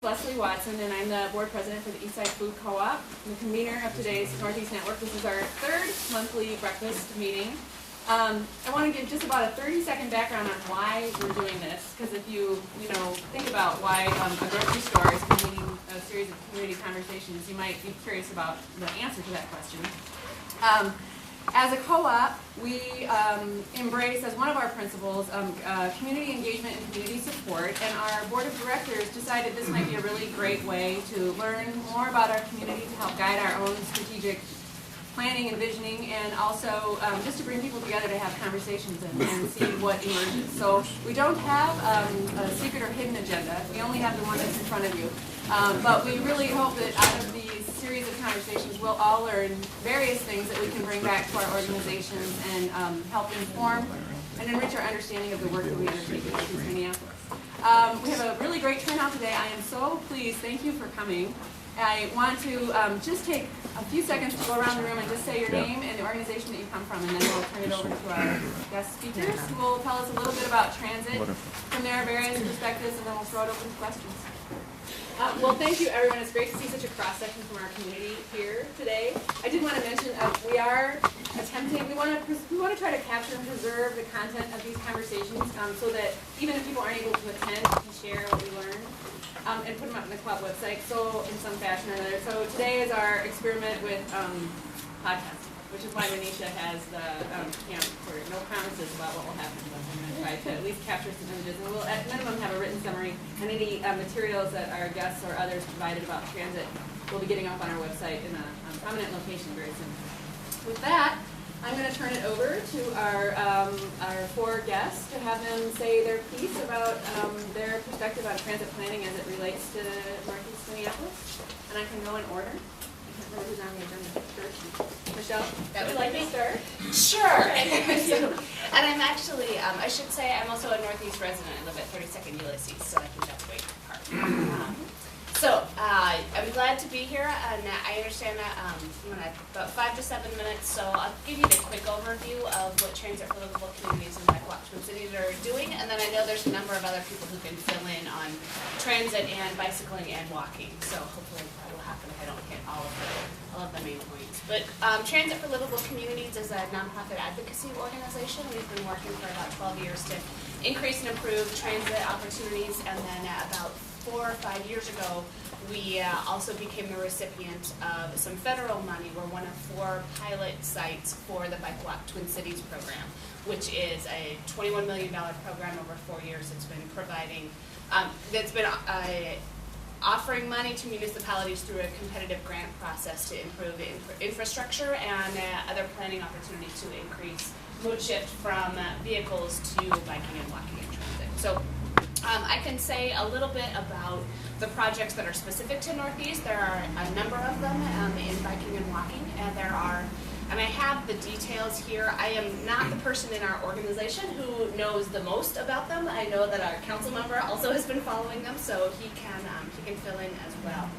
Leslie Watson, and I'm the board president for the Eastside Food Co-op, the convener of today's Northeast Network. This is our third monthly breakfast meeting. I want to give just about a 30-second background on why we're doing this, because if you think about why a grocery store is convening a series of community conversations, you might be curious about the answer to that question. As a co-op, we embrace as one of our principles community engagement and community support, and our board of directors decided this might be a really great way to learn more about our community, to help guide our own strategic planning and visioning, and also just to bring people together to have conversations and see what emerges. So we don't have a secret or hidden agenda. We only have the one that's in front of you. But we really hope that out of these series of conversations, we'll all learn various things that we can bring back to our organizations and help inform and enrich our understanding of the work that we undertake in Northeast Minneapolis. We have a really great turnout today. I am so pleased. Thank you for coming. I want to just take a few seconds to go around the room and just say your name and the organization that you come from, and then we'll turn it over to our guest speakers who will tell us a little bit about transit from their various perspectives, and then we'll throw it open to questions. Well, thank you, everyone. It's great to see such a cross-section from our community here today. I did want to mention we are attempting, we want to try to capture and preserve the content of these conversations so that even if people aren't able to attend, we can share what we learned and put them up on the club website, so in some fashion or another. So today is our experiment with podcasting, which is why Manisha has the no promises about what will happen, but I'm going to try to at least capture some images, and we'll at minimum have a written summary, and any materials that our guests or others provided about transit will be getting up on our website in a prominent location very soon. With that, I'm going to turn it over to our four guests to have them say their piece about their perspective on transit planning as it relates to Northeast Minneapolis, and I can go in order. Who's on the agenda first? Michelle, would you like me to start? Sure. And I'm actually, I should say I'm also a Northeast resident. I live at 32nd Ulysses, so I can jump away from the park. So I'm glad to be here, and I understand that I'm going to have about 5 to 7 minutes, so I'll give you the quick overview of what Transit for Livable Communities in Twin Cities are doing, and then I know there's a number of other people who can fill in on transit and bicycling and walking, so hopefully that will happen if I don't hit all of the main points. But Transit for Livable Communities is a nonprofit advocacy organization. We've been working for about 12 years to increase and improve transit opportunities, and then about 4 or 5 years ago, we also became the recipient of some federal money. We're one of 4 pilot sites for the Bike Walk Twin Cities program, which is a $21 million program over 4 years. It's been providing, offering money to municipalities through a competitive grant process to improve infrastructure and other planning opportunities to increase mode shift from vehicles to biking and walking and transit. So I can say a little bit about the projects that are specific to Northeast. There are a number of them in biking and walking, and I have the details here. I am not the person in our organization who knows the most about them. I know that our council member also has been following them, so he can fill in as well.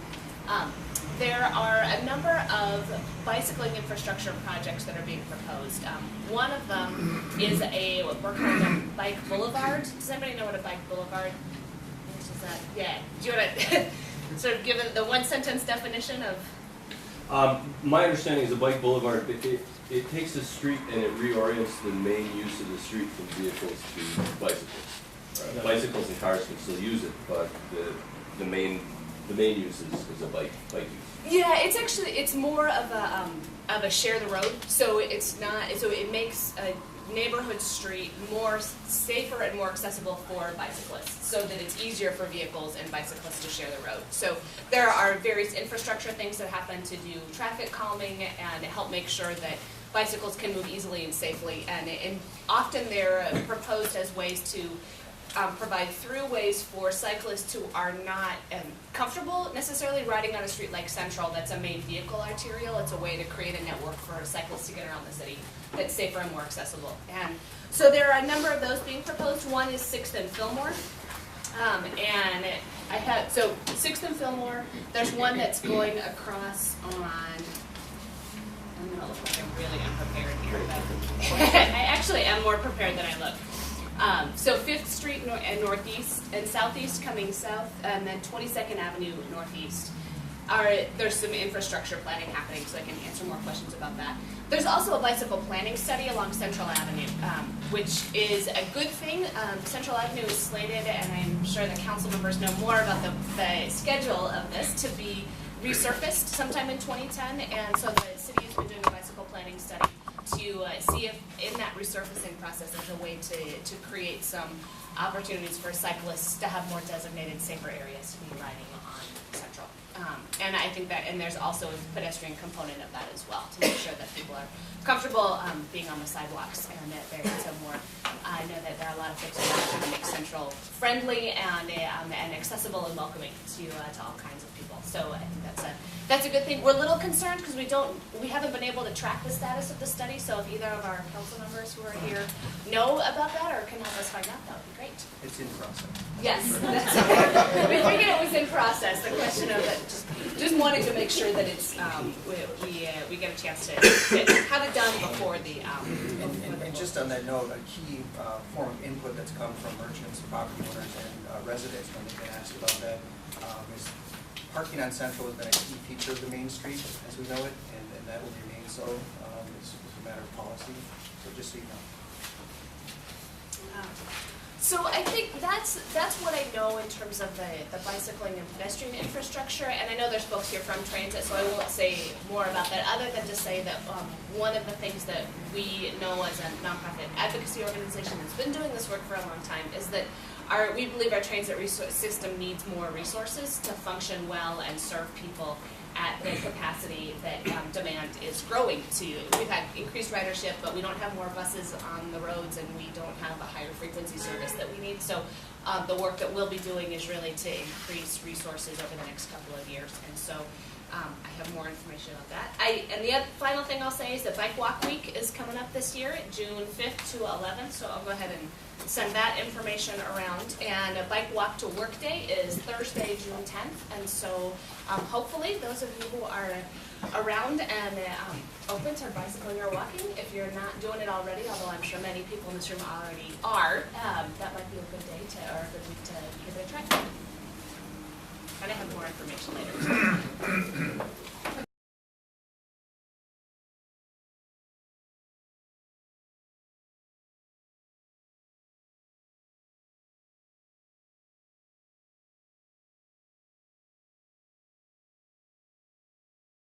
There are a number of bicycling infrastructure projects that are being proposed. One of them is what we're calling a bike boulevard. Does anybody know what a bike boulevard is? Yeah. Do you want to sort of give it the one-sentence definition of? My understanding is a bike boulevard, it takes the street and it reorients the main use of the street from vehicles to bicycles. Bicycles and cars can still use it, but the main use is a bike use. Yeah, it's more of a share the road. So it makes a neighborhood street more safer and more accessible for bicyclists, so that it's easier for vehicles and bicyclists to share the road. So there are various infrastructure things that happen to do traffic calming and help make sure that bicycles can move easily and safely. And often they're proposed as ways to provide throughways for cyclists who are not comfortable necessarily riding on a street like Central that's a main vehicle arterial. It's a way to create a network for cyclists to get around the city that's safer and more accessible. And so there are a number of those being proposed. One is 6th and Fillmore. And 6th and Fillmore, there's one that's going across on, I'm going to look like I'm really unprepared here. But I actually am more prepared than I look. So 5th Street Street northeast and southeast coming south, and then 22nd Avenue northeast. There's some infrastructure planning happening, so I can answer more questions about that. There's also a bicycle planning study along Central Avenue, which is a good thing. Central Avenue is slated, and I'm sure the council members know more about the schedule of this, to be resurfaced sometime in 2010, and so the city has been doing a bicycle planning study to see if in that resurfacing process there's a way to create some opportunities for cyclists to have more designated, safer areas to be riding on Central. And I think that, and there's also a pedestrian component of that as well, to make sure that people are comfortable being on the sidewalks, and that there is a more, I know that there are a lot of folks who are trying to make Central friendly and accessible and welcoming to all kinds of people. So I think that's a good thing. We're a little concerned because we haven't been able to track the status of the study, so if either of our council members who are here know about that or can help us find out, that would be great. It's in process. Yes, we figured it was in process. The question of it, just wanted to make sure that it's we get a chance to have it done before the. And just on that note, a key form of input that's come from merchants, property owners, and residents when they've been asked about that is parking on Central has been a key feature of the Main Street as we know it, and that will remain so. It's a matter of policy. So just so you know. So I think that's what I know in terms of the bicycling and pedestrian infrastructure, and I know there's folks here from transit, so I won't say more about that other than to say that one of the things that we know as a nonprofit advocacy organization that's been doing this work for a long time is that we believe our transit system needs more resources to function well and serve people at the capacity that demand is growing to. We've had increased ridership, but we don't have more buses on the roads, and we don't have a higher frequency service that we need. So the work that we'll be doing is really to increase resources over the next couple of years. And so I have more information about that. And the final thing I'll say is that Bike Walk Week is coming up this year, June 5th to 11th. So I'll go ahead and send that information around. And a Bike Walk to Work Day is Thursday, June 10th. And so hopefully those of you who are around and open to bicycling or walking, if you're not doing it already, although I'm sure many people in this room already are, that might be a good day or a good week to give it a try. And I have more information later.